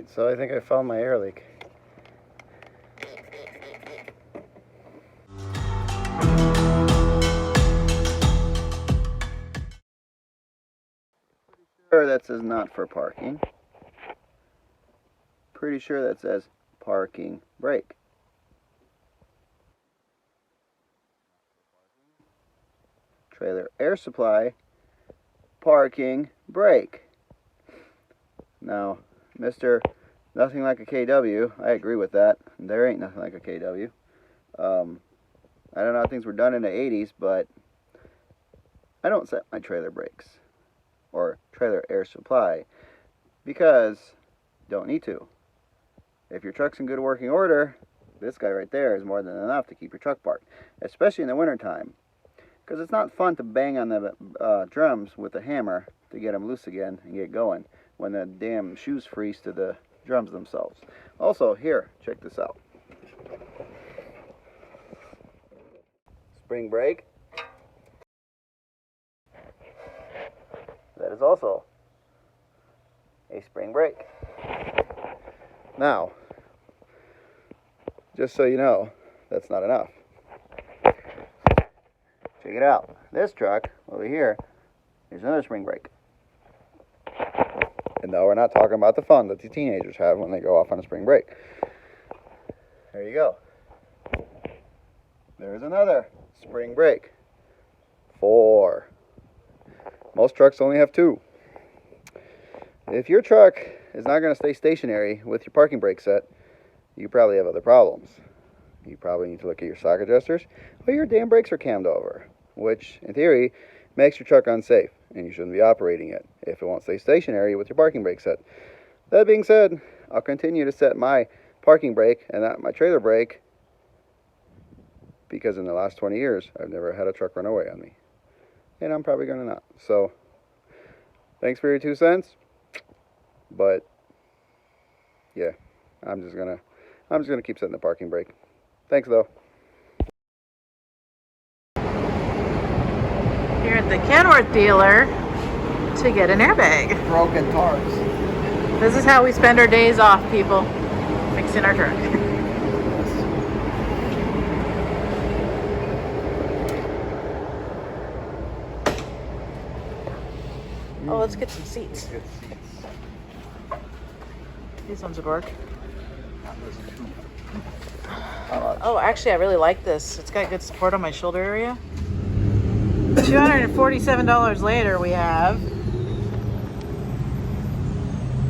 Alright, so I think I found my air leak. Sure that says not for parking. Pretty sure that says parking brake. Trailer air supply, parking brake. Now, Mr. Nothing like a KW, I agree with that. There ain't nothing like a KW. I don't know how things were done in the 80s, but I don't set my trailer brakes or trailer air supply because don't need to. If your truck's in good working order, this guy right there is more than enough to keep your truck parked, especially in the wintertime. Because it's not fun to bang on the drums with a hammer to get them loose again and get going when the damn shoes freeze to the drums themselves. Also, here, check this out. Spring brake. That is also a spring brake. Now, just so you know, that's not enough. Check it out. This truck over here is another spring brake. And no, we're not talking about the fun that the teenagers have when they go off on a spring brake. There you go. There's another spring brake. 4. Most trucks only have 2. If your truck is not going to stay stationary with your parking brake set, you probably have other problems. You probably need to look at your sock adjusters, or your damn brakes are cammed over, which, in theory, makes your truck unsafe, and you shouldn't be operating it if it won't stay stationary with your parking brake set. That being said, I'll continue to set my parking brake and not my trailer brake because in the last 20 years, I've never had a truck run away on me. And I'm probably going to not. So, thanks for your 2 cents. But, yeah, I'm just gonna keep setting the parking brake. Thanks, though. Here at the Kenworth dealer to get an airbag. Broken tarps. This is how we spend our days off, people. Fixing our truck. Oh, let's get some seats. These ones would work. Oh, actually, I really like this. It's got good support on my shoulder area. $247 later, we have.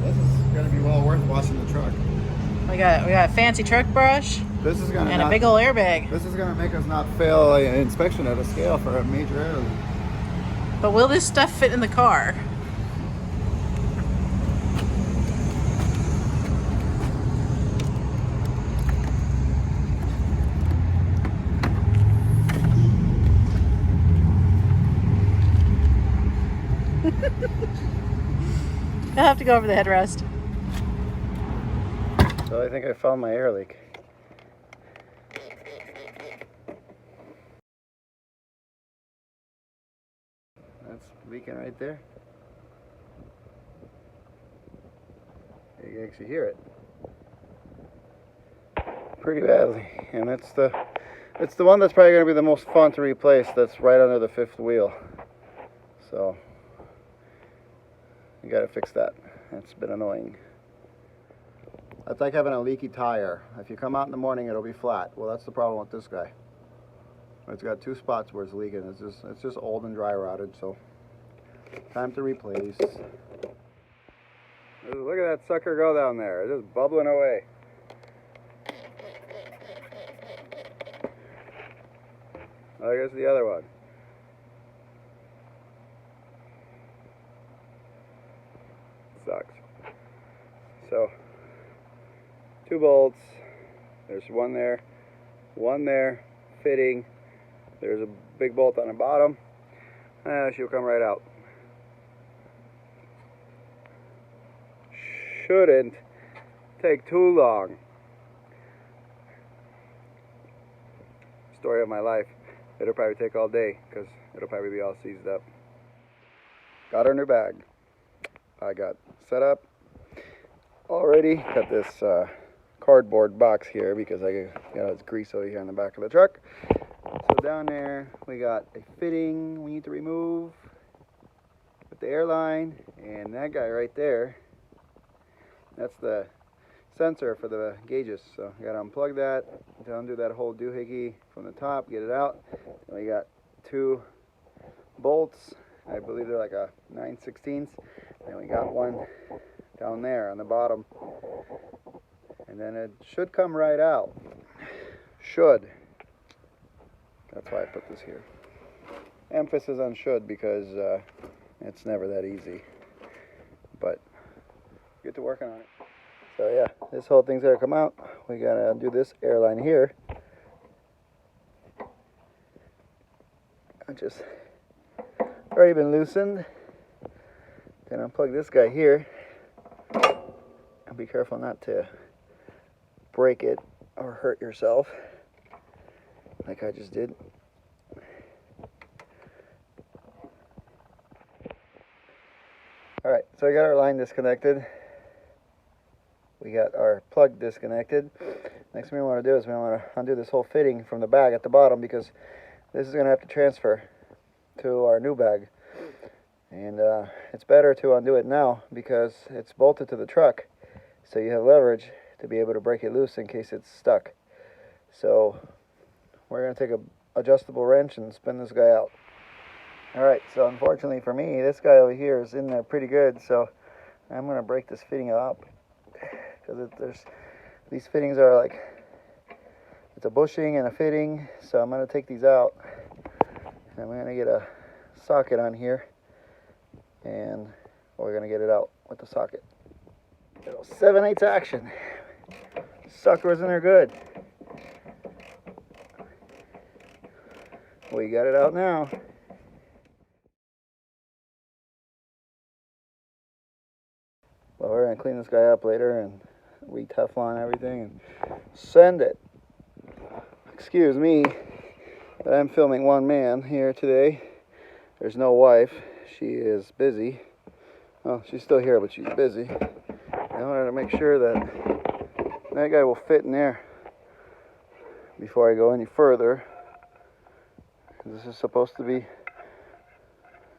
This is gonna be well worth washing the truck. We got a fancy truck brush. This is gonna and a big old airbag. This is gonna make us not fail an inspection at a scale for a major air leak. But will this stuff fit in the car? I'll have to go over the headrest. So I think I found my air leak. That's leaking right there. You can actually hear it pretty badly, and it's the one that's probably going to be the most fun to replace. That's right under the 5th wheel. So you got to fix that. It's been annoying. That's like having a leaky tire. If you come out in the morning, it'll be flat. Well, that's the problem with this guy. It's got 2 spots where it's leaking. It's just old and dry rotted. So time to replace. Look at that sucker go down there. It's just bubbling away. Oh, here's the other one. Sucks. So 2 bolts. There's one there, fitting. There's a big bolt on the bottom. She'll come right out. Shouldn't take too long. Story of my life. It'll probably take all day because it'll probably be all seized up. Got her in her bag. I got set up. already. Got this cardboard box here because I got this grease over here on the back of the truck. So down there we got a fitting we need to remove with the airline, and that guy right there, that's the sensor for the gauges. So I gotta unplug that to undo that whole doohickey from the top, get it out. And we got 2 bolts. I believe they're like a 9/16, and we got one down there on the bottom, and then it should come right out. Should. That's why I put this here. Emphasis on should, because it's never that easy, but get to working on it. So yeah, this whole thing's gonna come out. We gotta undo this airline here. I just already been loosened. Then unplug this guy here. And be careful not to break it or hurt yourself, like I just did. Alright, so we got our line disconnected. We got our plug disconnected. Next thing we want to do is we want to undo this whole fitting from the bag at the bottom, because this is going to have to transfer to our new bag. And it's better to undo it now because it's bolted to the truck, so you have leverage to be able to break it loose in case it's stuck. So we're going to take an adjustable wrench and spin this guy out. Alright, so unfortunately for me, this guy over here is in there pretty good, so I'm going to break this fitting up, because these fittings are like, it's a bushing and a fitting, so I'm going to take these out, and I'm going to get a socket on here, and we're going to get it out with the socket. 7/8 action. Suckers in there good. We got it out now. Well, we're going to clean this guy up later and re-Teflon everything and send it. Excuse me, but I'm filming one man here today. There's no wife. She is busy. Well, she's still here, but she's busy. I wanted to make sure that guy will fit in there before I go any further. This is supposed to be,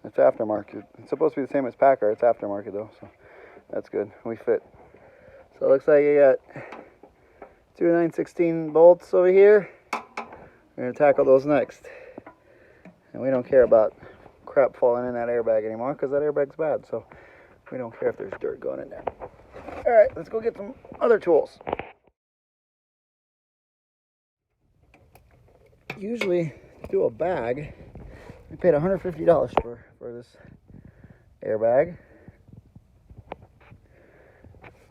it's aftermarket. It's supposed to be the same as Packer. It's aftermarket though, so that's good. We fit. So it looks like you got 2 9/16 bolts over here. We're going to tackle those next. And we don't care about crap falling in that airbag anymore, because that airbag's bad. So we don't care if there's dirt going in there. Alright, let's go get some other tools. Usually, to do a bag, I paid $150 for this airbag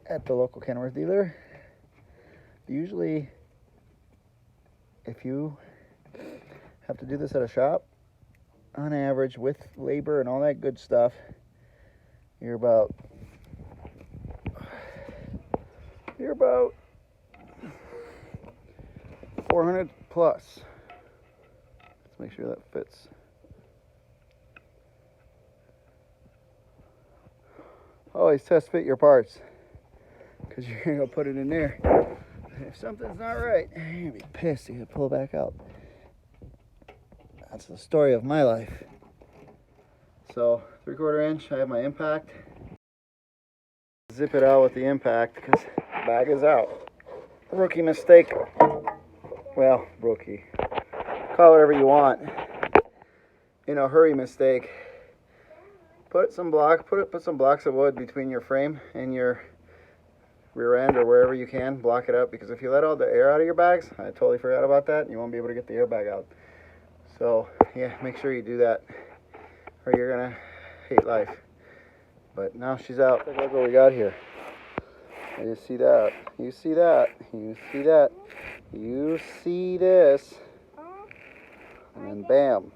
at the local Kenworth dealer. Usually, if you have to do this at a shop, on average, with labor and all that good stuff, you're about 400 plus. Let's make sure that fits. Always test fit your parts, because you're gonna go put it in there. If something's not right, you're gonna be pissed. You're gonna pull it back out. That's the story of my life. So 3/4 inch, I have my impact. Zip it out with the impact because the bag is out. Rookie mistake. Well, rookie. Call it whatever you want. In a hurry mistake. Put some blocks of wood between your frame and your rear end or wherever you can. Block it up, because if you let all the air out of your bags, I totally forgot about that, you won't be able to get the airbag out. So yeah, make sure you do that, or you're gonna hate life. But now she's out. Look what we got here. You see that? You see that? You see that? You see this? And then bam.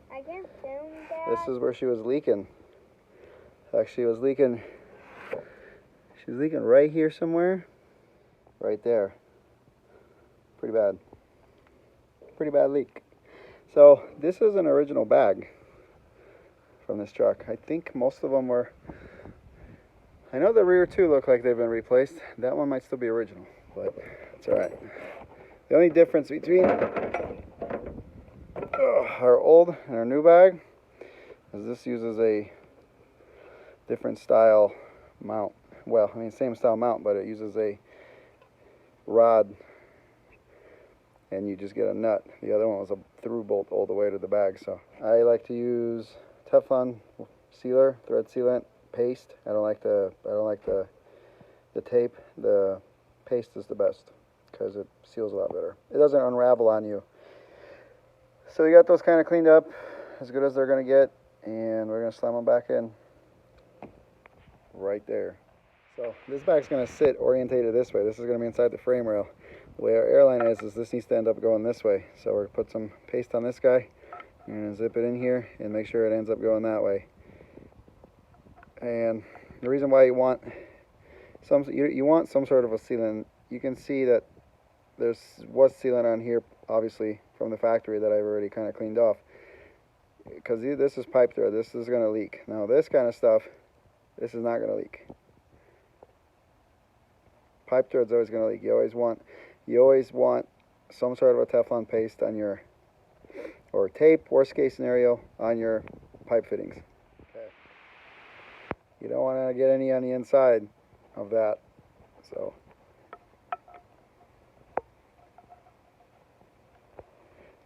I can film that. This is where she was leaking. Actually, it was leaking. She's leaking right here somewhere. Right there. Pretty bad. Pretty bad leak. So this is an original bag from this truck. I think most of them were I know the rear two look like they've been replaced. That one might still be original, but it's alright. The only difference between our old and our new bag is this uses a different style mount. Well, I mean, same style mount, but it uses a rod and you just get a nut. The other one was a through bolt all the way to the bag. So I like to use Teflon sealer, thread sealant paste. I don't like the tape. The paste is the best because it seals a lot better. It doesn't unravel on you. So we got those kind of cleaned up as good as they're gonna get, and we're gonna slam them back in right there. So this bag's gonna sit orientated this way. This is gonna be inside the frame rail. The way our airline is this needs to end up going this way. So we're gonna put some paste on this guy and zip it in here and make sure it ends up going that way. And the reason why you want some sort of a sealant, you can see that there was sealant on here, obviously from the factory, that I've already kind of cleaned off. Because this is pipe thread, this is going to leak. Now this kind of stuff, this is not going to leak. Pipe thread's always going to leak. You always want some sort of a Teflon paste on your, or tape, worst case scenario, on your pipe fittings. Okay. You don't want to get any on the inside of that. So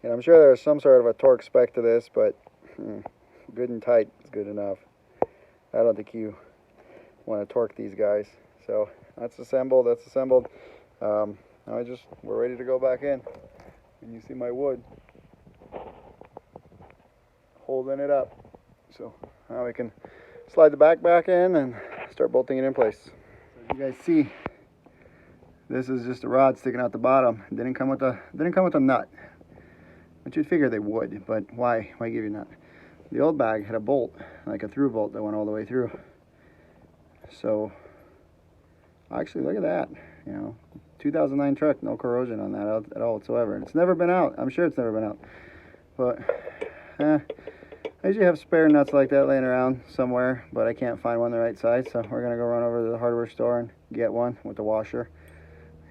and I'm sure there's some sort of a torque spec to this, but good and tight is good enough. I don't think you want to torque these guys. So that's assembled. Now we're ready to go back in. And you see my wood holding it up. So now we can slide the back in and start bolting it in place. So you guys see, this is just a rod sticking out the bottom. It didn't come with a nut. Which you'd figure they would, but why give you a nut? The old bag had a bolt, like a through bolt that went all the way through. So, actually, look at that. 2009 truck, no corrosion on that at all whatsoever. And it's never been out. I'm sure it's never been out. But, I usually have spare nuts like that laying around somewhere, but I can't find one the right size. So we're gonna go run over to the hardware store and get one with the washer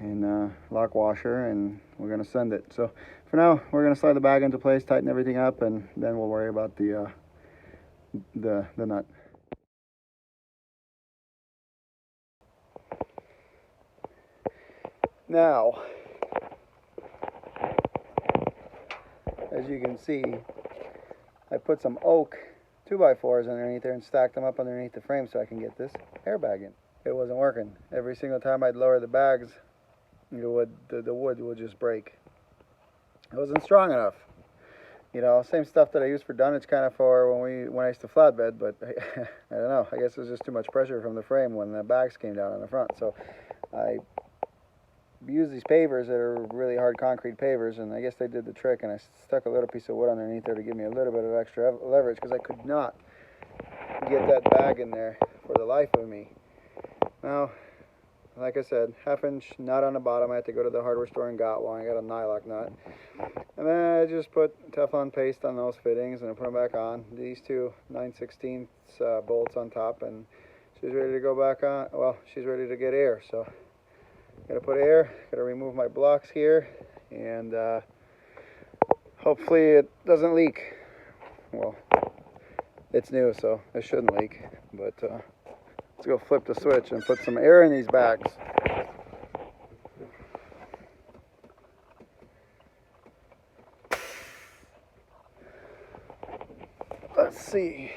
and lock washer, and we're gonna send it. So for now, we're gonna slide the bag into place, tighten everything up, and then we'll worry about the nut. Now, as you can see, I put some oak 2x4s underneath there and stacked them up underneath the frame so I can get this airbag in. It wasn't working. Every single time I'd lower the bags, the wood would just break. It wasn't strong enough. Same stuff that I used for dunnage kind of for when I used to flatbed, but I don't know. I guess it was just too much pressure from the frame when the bags came down on the front. So I used these pavers that are really hard concrete pavers, and I guess they did the trick, and I stuck a little piece of wood underneath there to give me a little bit of extra leverage, because I could not get that bag in there for the life of me. Now, like I said, 1/2 inch nut on the bottom. I had to go to the hardware store and got one. I got a nylock nut. And then I just put Teflon paste on those fittings and I put them back on. These two 9/16 bolts on top, and she's ready to go back on. Well, she's ready to get air. So gotta put air, gotta remove my blocks here, and hopefully it doesn't leak. Well, it's new, so it shouldn't leak, but let's go flip the switch and put some air in these bags. Let's see.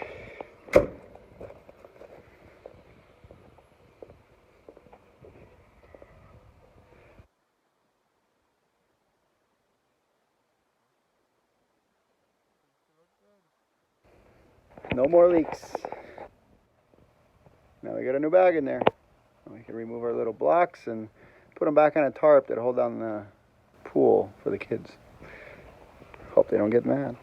No more leaks. Now we got a new bag in there. We can remove our little blocks and put them back on a tarp that hold down the pool for the kids. Hope they don't get mad.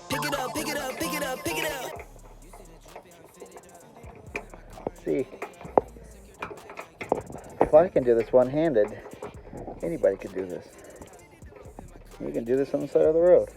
Pick it up, pick it up, pick it up, pick it up. See, if I can do this one-handed, anybody can do this. We can do this on the side of the road.